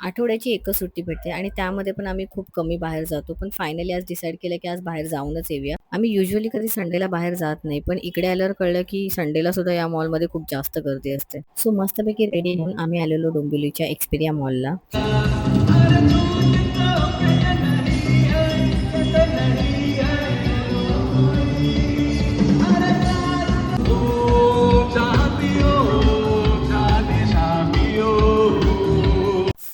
आठवड्याची एकच सुट्टी भेटते आणि त्यामध्ये पण आम्ही खूप कमी बाहेर जातो. पण फायनली आज डिसाईड केलं, की आज बाहेर जाऊनच येऊया. आम्ही युजुअली कधी संडेला बाहेर जात नाही, पण इकडे आल्यावर कळलं, की संडेला सुद्धा या मॉलमध्ये खूप जास्त गर्दी असते. सो मस्तपैकी रेडी होऊन आम्ही आलेलो डोंबिवलीच्या एक्सपेरिया मॉलला.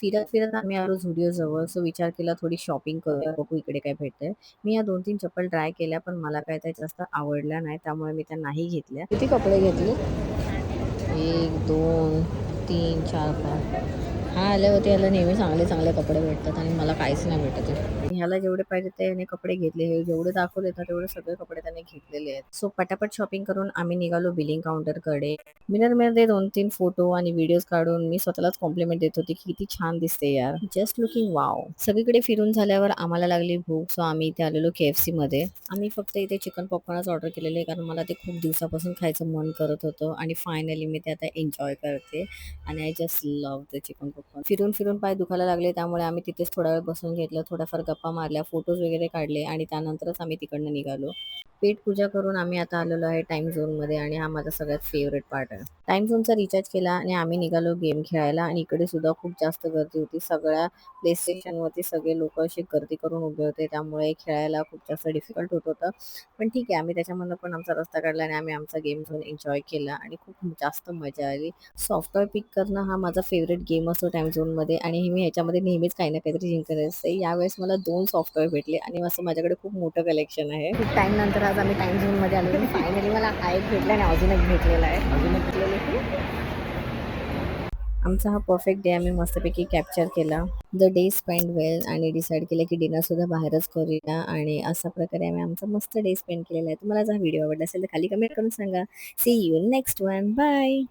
फिरत-फिरत आम्ही आलो झुडिओजवळ. सो विचार केला थोडी शॉपिंग करूया, बघू इकडे काय भेटतंय. मी या 2-3 चप्पल ट्राय केल्या, पण मला काय त्या जास्त आवडल्या नाही. त्यामुळे मी त्या नाही घेतल्या. किती कपडे घेतले? 1, 2, 3, 4, 5. हा आल्या होते, ह्याला नेहमी चांगले कपडे भेटतात आणि मला काहीच नाही भेटत आहे. ह्याला जेवढे पाहिजे त्याने कपडे घेतले. हे जेवढे दाखवले ना तेवढे सगळे कपडे त्याने घेतलेले आहेत. सो पटापट शॉपिंग करून आम्ही निघालो बिलिंग काउंटरकडे. मिररमध्ये 2-3 फोटो आणि व्हिडिओज काढून मी स्वतःलाच कॉम्प्लिमेंट देत होती, की किती छान दिसते यार. Just looking wow. सगळीकडे फिरून झाल्यावर आम्हाला लागली भूक. सो आम्ही इथे आलेलो KFCमध्ये. आम्ही फक्त इथे चिकन पॉपकॉर्नच ऑर्डर केलेले कारण मला ते खूप दिवसापासून खायचं मन करत होतं आणि फायनली मी ते आता एन्जॉय करते. आणि I just love the chicken popcorn. फिरून पाय दुखायला लागले त्यामुळे आम्ही तिथेच थोडा वेळ बसून घेतलं, थोड्याफार गप्पा मारल्या, फोटोज वगैरे काढले आणि त्यानंतरच आम्ही तिकडनं निघालो. पेट पूजा करून आम्ही आता आलेलो आहे टाइम झोनमध्ये आणि हा माझा सगळ्यात फेवरेट पार्ट आहे. टाइम झोनचा रिचार्ज केला आणि आम्ही निघालो गेम खेळायला आणि इकडे सुद्धा खूप जास्त गर्दी होती. सगळ्या प्ले स्टेशनवरती सगळे लोक अशी गर्दी करून उभे होते त्यामुळे खेळायला खूप जास्त डिफिकल्ट होत होतं. पण ठीक आहे, आम्ही त्याच्यामधनं पण आमचा रस्ता काढला आणि आम्ही आमचा गेम झोन एन्जॉय केला आणि खूप जास्त मजा आली. सॉफ्टवेअर पिक करणं हा माझा फेवरेट गेम असतो टाइम झोनमध्ये आणि मी ह्याच्यामध्ये नेहमीच काही ना काहीतरी जिंकत असते. यावेळेस मला 2 सॉफ्टवेअर भेटले आणि असं माझ्याकडे खूप मोठं कलेक्शन आहे. खूप टाईम नंतर आज आम्ही टाइम झोनमध्ये आलो आणि फायनली मला हा एक भेटला आणि अजून एक भेटलेला आहे. अजून एक भेटलेलं की आमचा हा परफेक्ट डे आम्ही मस्तपैकी कॅप्चर केला. द डे स्पेंड वेल आणि डिसाईड केलं की डिनरसुद्धा बाहेरच करूया आणि अशा प्रकारे आम्ही आमचा मस्त डे स्पेंड केलेला आहे. तुम्हाला जर हा व्हिडिओ आवडला असेल तर खाली कमेंट करून सांगा. See you next one. Bye.